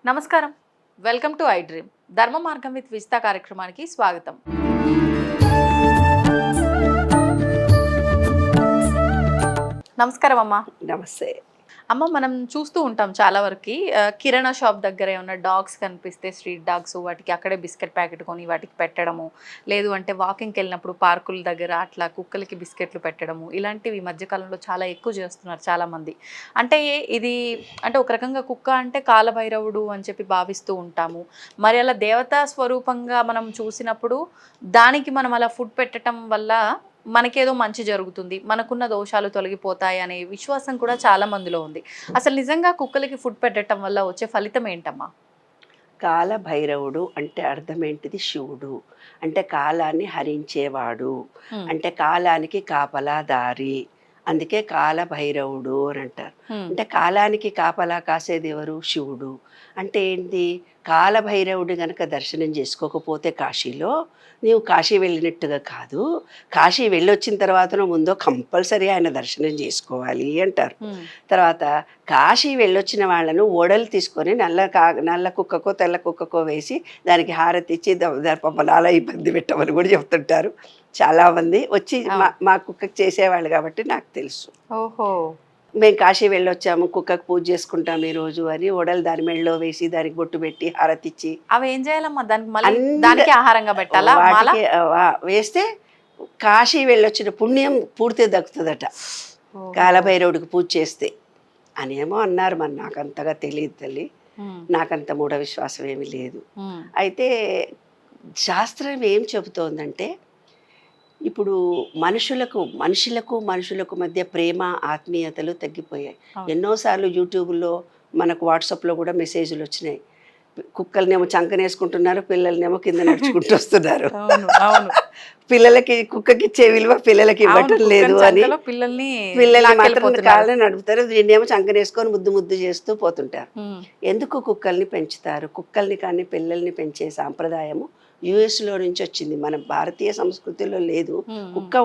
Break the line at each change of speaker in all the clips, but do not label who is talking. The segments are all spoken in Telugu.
నమస్కారం, వెల్కమ్ టు ఐ డ్రీమ్. ధర్మ మార్గం విత్ విజిత కార్యక్రమానికి స్వాగతం. నమస్కారం అమ్మా.
నమస్తే
అమ్మ, మనం చూస్తూ ఉంటాం చాలా వరకు కిరాణా షాప్ దగ్గర ఏమన్నా డాగ్స్ కనిపిస్తే, స్ట్రీట్ డాగ్స్, వాటికి అక్కడే బిస్కెట్ ప్యాకెట్ కొని వాటికి పెట్టడము, లేదు అంటే వాకింగ్కి వెళ్ళినప్పుడు పార్కుల దగ్గర అట్లా కుక్కలకి బిస్కెట్లు పెట్టడము, ఇలాంటివి ఈ మధ్యకాలంలో చాలా ఎక్కువ చేస్తున్నారు చాలామంది. అంటే ఇది అంటే ఒక రకంగా కుక్క అంటే కాలభైరవుడు అని చెప్పి భావిస్తూ ఉంటాము. మరి అలా దేవతా స్వరూపంగా మనం చూసినప్పుడు దానికి మనం అలా ఫుడ్ పెట్టడం వల్ల మనకేదో మంచి జరుగుతుంది, మనకున్న దోషాలు తొలగిపోతాయి అనే విశ్వాసం కూడా చాలా మందిలో ఉంది. అసలు నిజంగా కుక్కలకి ఫుడ్ పెట్టడం వల్ల వచ్చే ఫలితం ఏంటమ్మా?
కాలభైరవుడు అంటే అర్థం ఏంటిది? శివుడు అంటే కాలాన్ని హరించేవాడు, అంటే కాలానికి కాపలాదారి, అందుకే కాలభైరవుడు అని అంటారు. అంటే కాలానికి కాపలా కాసేది ఎవరు? శివుడు. అంటే ఏంటి? కాలభైరవుడు గనక దర్శనం చేసుకోకపోతే కాశీలో నీవు కాశీ వెళ్ళినట్టుగా కాదు, కాశీ వెళ్ళొచ్చిన తర్వాతనో ముందో కంపల్సరీ ఆయన దర్శనం చేసుకోవాలి అంటారు. తర్వాత కాశీ వెళ్ళొచ్చిన వాళ్ళను ఓడలు తీసుకొని నల్ల కుక్కకో తెల్ల కుక్కకో వేసి దానికి హారతి ఇచ్చి దర్పమలాల ఇబ్బంది పెట్టమని కూడా చెప్తుంటారు. చాలామంది వచ్చి మా కుక్కకి చేసేవాళ్ళు కాబట్టి నాకు తెలుసు.
ఓహో,
మేము కాశీ వెళ్ళొచ్చాము, కుక్కకు పూజ చేసుకుంటాం ఈరోజు అని ఓడలు దాని మెళ్ళలో వేసి దానికి బొట్టు పెట్టి హారతిచ్చి
అవి ఏం చేయాలమ్మా? దానికి ఆహారంగా పెట్టాలా?
వేస్తే కాశీ వెళ్ళొచ్చిన పుణ్యం పూర్తి దక్కుతుందట కాలభైరవుడికి పూజ చేస్తే అనేమో అన్నారు. మరి నాకు అంతగా తెలియదు తల్లి, నాకంత మూఢ విశ్వాసం ఏమీ లేదు. అయితే శాస్త్రం ఏం చెబుతోందంటే, ఇప్పుడు మనుషులకు మధ్య ప్రేమ ఆత్మీయతలు తగ్గిపోయాయి. ఎన్నోసార్లు యూట్యూబ్లో మనకు వాట్సాప్లో కూడా మెసేజ్లు వచ్చినాయి. కుక్కలనేమో చంకనేసుకుంటున్నారు, పిల్లలనేమో కింద నడుచుకుంటూ వస్తున్నారు. పిల్లలకి కుక్కకి ఇచ్చే విలువ పిల్లలకి ఇవ్వటం లేదు అని పిల్లల్ని మాత్రం కాళ్ళని నడుపుతారు, దీన్నేమో చంకనేసుకొని ముద్దు చేస్తూ పోతుంటారు. ఎందుకు కుక్కల్ని పెంచుతారు? కుక్కల్ని కానీ పిల్లల్ని పెంచే సాంప్రదాయము యుఎస్లో నుంచి వచ్చింది, మన భారతీయ సంస్కృతిలో లేదు. కుక్క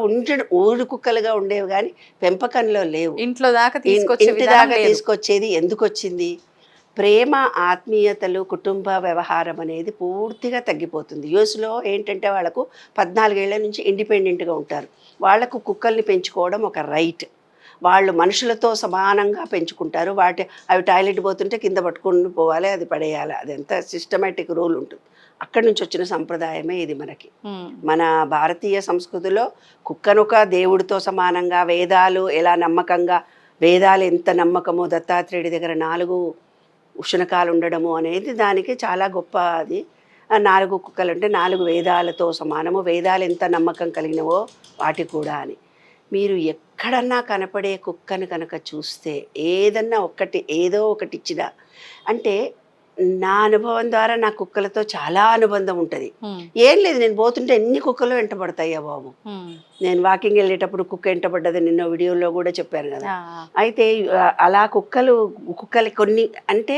ఊరు కుక్కలుగా ఉండేవి కానీ పెంపకంలో లేవు.
ఇంటి దాకా
తీసుకొచ్చేది ఎందుకు వచ్చింది? ప్రేమ ఆత్మీయతలు కుటుంబ వ్యవహారం అనేది పూర్తిగా తగ్గిపోతుంది. యుఎస్లో ఏంటంటే వాళ్ళకు 14 ఏళ్ల నుంచి ఇండిపెండెంట్గా ఉంటారు. వాళ్లకు కుక్కల్ని పెంచుకోవడం ఒక రైట్. వాళ్ళు మనుషులతో సమానంగా పెంచుకుంటారు. అవి టాయిలెట్ పోతుంటే కింద పట్టుకుని పోవాలి, అది పడేయాలి, అది ఎంత సిస్టమేటిక్ రూల్ ఉంటుంది. అక్కడి నుంచి వచ్చిన సంప్రదాయమే ఇది మనకి. మన భారతీయ సంస్కృతిలో కుక్కనొక దేవుడితో సమానంగా, వేదాలు ఎలా నమ్మకంగా, వేదాలు ఎంత నమ్మకమో, దత్తాత్రేయుడి దగ్గర 4 ఉషనకాలు ఉండడము అనేది దానికి చాలా గొప్ప. అది 4 కుక్కలు అంటే 4 వేదాలతో సమానము, వేదాలు ఎంత నమ్మకం కలిగినవో వాటి కూడా అని. మీరు ఎక్కడన్నా కనపడే కుక్కను కనుక చూస్తే ఏదో ఒకటి ఇచ్చినా, అంటే నా అనుభవం ద్వారా నా కుక్కలతో చాలా అనుబంధం ఉంటుంది. ఏం లేదు, నేను పోతుంటే ఎన్ని కుక్కలు వెంటబడతాయా బాబు. నేను వాకింగ్ వెళ్ళేటప్పుడు కుక్క వెంటబడ్డది, నిన్న వీడియోలో కూడా చెప్పాను కదా. అయితే అలా కుక్కలు కొన్ని అంటే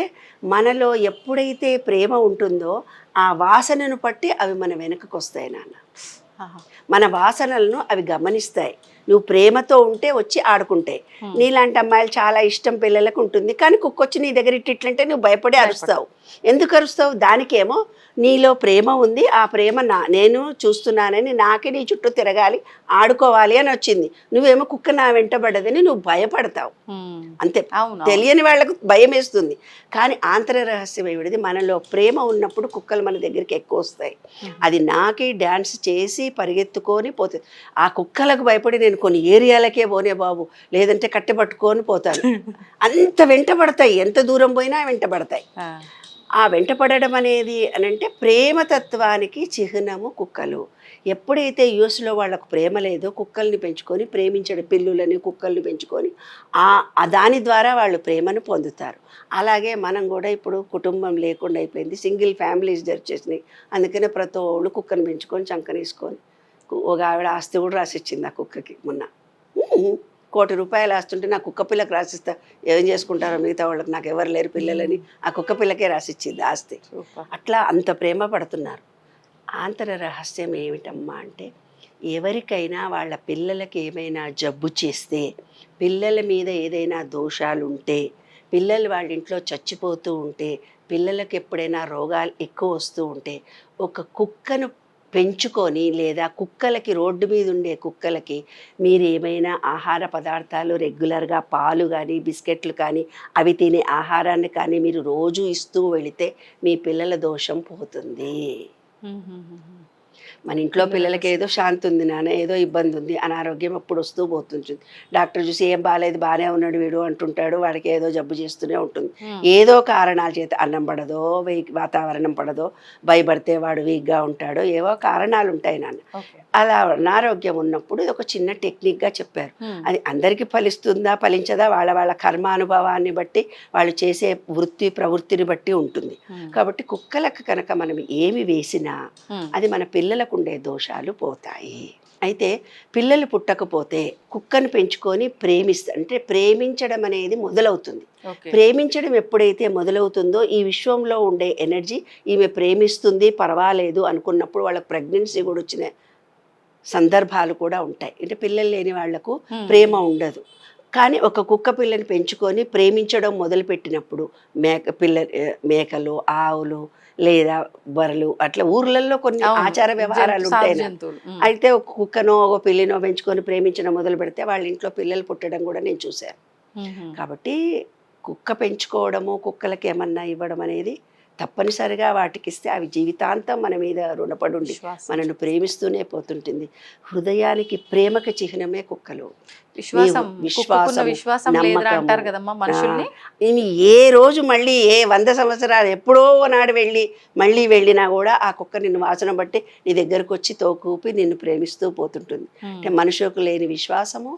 మనలో ఎప్పుడైతే ప్రేమ ఉంటుందో ఆ వాసనను బట్టి అవి మన వెనుకకు వస్తాయి నాన్న. మన వాసనలను అవి గమనిస్తాయి. నువ్వు ప్రేమతో ఉంటే వచ్చి ఆడుకుంటాయి. నీలాంటి అమ్మాయిలు చాలా ఇష్టం పిల్లలకు ఉంటుంది, కానీ కుక్కొచ్చి నీ దగ్గర ఇట్లంటే నువ్వు భయపడి అరుస్తావు. ఎందుకు అరుస్తావు? దానికేమో నీలో ప్రేమ ఉంది, ఆ ప్రేమ నేను చూస్తున్నానని, నాకే నీ చుట్టూ తిరగాలి, ఆడుకోవాలి అని వచ్చింది. నువ్వేమో కుక్క నా వెంటబడ్డదని నువ్వు భయపడతావు. అంతే, తెలియని వాళ్లకు భయం వేస్తుంది. కానీ ఆంతర రహస్యం ఏమిటిది? మనలో ప్రేమ ఉన్నప్పుడు కుక్కలు మన దగ్గరికి ఎక్కువ వస్తాయి. అది నాకి డాన్స్ చేసి పరిగెత్తుకొని పోతుంది. ఆ కుక్కలకు భయపడి నేను కొన్ని ఏరియాలకే పోనే బాబు, లేదంటే కట్టెపట్టుకొని పోతాను. అంత వెంటబడతాయి, ఎంత దూరం పోయినా వెంటబడతాయి. ఆ వెంటపడడం అనేది అంటే ప్రేమతత్వానికి చిహ్నము కుక్కలు. ఎప్పుడైతే యూఎస్లో వాళ్ళకు ప్రేమ లేదో కుక్కల్ని పెంచుకొని ప్రేమించడం, పిల్లులని కుక్కల్ని పెంచుకొని దాని ద్వారా వాళ్ళు ప్రేమను పొందుతారు. అలాగే మనం కూడా ఇప్పుడు కుటుంబం లేకుండా అయిపోయింది, సింగిల్ ఫ్యామిలీస్ జరిచేసినాయి. అందుకనే ప్రతి వాళ్ళు కుక్కను పెంచుకొని చంకనేసుకొని, ఒక ఆవిడ ఆస్తి కూడా రాసిచ్చింది ఆ కుక్కకి. మొన్న 1 కోటి రూపాయలు ఆస్తుంటే నా కుక్క పిల్లకి రాసిస్తా, ఏం చేసుకుంటారో మిగతా వాళ్ళకి, నాకు ఎవరు లేరు పిల్లలని ఆ కుక్క పిల్లకే రాసిచ్చింది ఆస్తి. అట్లా అంత ప్రేమ పడుతున్నారు. ఆంతర రహస్యం ఏమిటమ్మా అంటే, ఎవరికైనా వాళ్ళ పిల్లలకి ఏమైనా జబ్బు చేస్తే, పిల్లల మీద ఏదైనా దోషాలు ఉంటే, పిల్లలు వాళ్ళ ఇంట్లో చచ్చిపోతూ ఉంటే, పిల్లలకి ఎప్పుడైనా రోగాలు ఎక్కువ వస్తూ ఉంటే, ఒక కుక్కను పెంచుకొని లేదా కుక్కలకి రోడ్డు మీద ఉండే కుక్కలకి మీరు ఏమైనా ఆహార పదార్థాలు రెగ్యులర్గా పాలు కానీ బిస్కెట్లు కానీ అవి తినే ఆహారాన్ని కానీ మీరు రోజు ఇస్తూ వెళితే మీ పిల్లల దోషం పోతుంది. మన ఇంట్లో పిల్లలకి ఏదో శాంతి ఉంది నాన్న, ఏదో ఇబ్బంది ఉంది, అనారోగ్యం అప్పుడు వస్తూ పోతుంటుంది. డాక్టర్ చూసి ఏం బాగాలేదు, బాగానే ఉన్నాడు వీడు అంటుంటాడు, వాడికి ఏదో జబ్బు చేస్తూనే ఉంటుంది. ఏదో కారణాల చేత అన్నం పడదో, వాతావరణం పడదో, భయపడితే వాడు వీక్గా ఉంటాడో, ఏవో కారణాలు ఉంటాయి నాన్న. అలా అనారోగ్యం ఉన్నప్పుడు ఇది ఒక చిన్న టెక్నిక్గా చెప్పారు. అది అందరికీ ఫలిస్తుందా ఫలించదా వాళ్ళ వాళ్ళ కర్మానుభవాన్ని బట్టి, వాళ్ళు చేసే వృత్తి ప్రవృత్తిని బట్టి ఉంటుంది. కాబట్టి కుక్కలకు కనుక మనం ఏమి వేసినా అది మన పిల్లలకు ఉండే దోషాలు పోతాయి. అయితే పిల్లలు పుట్టకపోతే కుక్కను పెంచుకొని అంటే ప్రేమించడం అనేది మొదలవుతుంది. ప్రేమించడం ఎప్పుడైతే మొదలవుతుందో ఈ విశ్వంలో ఉండే ఎనర్జీ ఈమె ప్రేమిస్తుంది పర్వాలేదు అనుకున్నప్పుడు వాళ్ళకి ప్రెగ్నెన్సీ కూడా వచ్చిన సందర్భాలు కూడా ఉంటాయి. అంటే పిల్లలు లేని వాళ్లకు ప్రేమ ఉండదు. కానీ ఒక కుక్క పిల్లని పెంచుకొని ప్రేమించడం మొదలుపెట్టినప్పుడు మేకలు, ఆవులు లేదా బర్రెలు అట్లా ఊర్లలో కొన్ని ఆచార వ్యవహారాలు ఉంటాయి. అయితే ఒక కుక్కనో ఒక పిల్లినో పెంచుకొని ప్రేమించడం మొదలు పెడితే వాళ్ళ ఇంట్లో పిల్లలు పుట్టడం కూడా నేను చూశాను. కాబట్టి కుక్క పెంచుకోవడము, కుక్కలకి ఏమన్నా ఇవ్వడం అనేది తప్పనిసరిగా వాటికి ఇస్తే అవి జీవితాంతం మన మీద రుణపడి ఉండి మనను ప్రేమిస్తూనే పోతుంటుంది. హృదయానికి ప్రేమకి చిహ్నమే కుక్కలు. విశ్వాసం, నమ్మకం. ఏ రోజు మళ్ళీ 100 సంవత్సరాలు ఎప్పుడో నాడు మళ్ళీ వెళ్ళినా కూడా ఆ కుక్క నిన్ను వాసన బట్టి నీ దగ్గరకు వచ్చి తోకూపి నిన్ను ప్రేమిస్తూ పోతుంటుంది. అంటే మనుషులకు లేని విశ్వాసము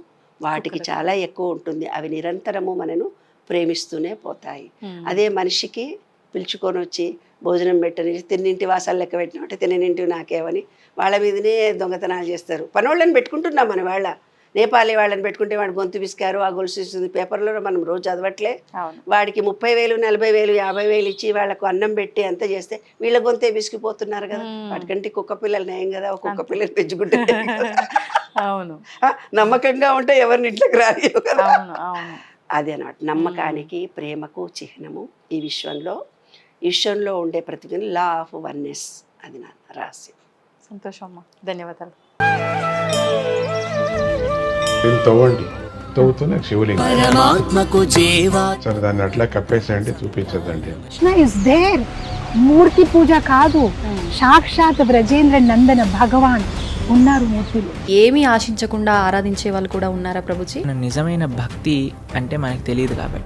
వాటికి చాలా ఎక్కువ ఉంటుంది. అవి నిరంతరము మనను ప్రేమిస్తూనే పోతాయి. అదే మనిషికి పిలుచుకొని వచ్చి భోజనం పెట్టని, తిన్నింటి వాసాలు లెక్క పెట్టినట్టు తిన్నింటివి నాకేమని వాళ్ళ మీదనే దొంగతనాలు చేస్తారు. పనోళ్ళని పెట్టుకుంటున్నాం మన వాళ్ళ. నేపాలీ వాళ్ళని పెట్టుకుంటే వాడు గొంతు విసికారు, ఆ గొలుసు ఇస్తుంది. పేపర్లో మనం రోజు చదవట్లే. వాడికి 30,000, 40,000, 50,000 ఇచ్చి వాళ్ళకు అన్నం పెట్టి అంత చేస్తే వీళ్ళ గొంతే విసిగిపోతున్నారు కదా. వాటికంటే కుక్క పిల్లలు నయం కదా, ఒక కుక్క పిల్లలు పెంచుకుంటే.
అవును,
నమ్మకంగా ఉంటే ఎవరిని ఇంట్లోకి రాని కదా. అదే అన్నమాట, నమ్మకానికి ప్రేమకు చిహ్నము ఈ విశ్వంలో ఉండే ప్రతి లా ఆఫ్ వన్నెస్. అది నా రహస్యం.
సంతోషం అమ్మా, ధన్యవాదాలు.
తవ్వుతున్న శివలింగం సరే దాన్ని అట్లా కప్పేసేయండి, చూపించదండి.
Krishna is there. మూర్తి పూజ కాదు, సాక్షాత్ బ్రజేంద్ర నందన భగవాన్ ఉన్నారు మూర్తిలో.
ఏమీ ఆశించకుండా ఆరాధించే వాళ్ళు కూడా ఉన్నారా ప్రభుజీ?
నిజమైన భక్తి అంటే మనకు తెలియదు కాబట్టి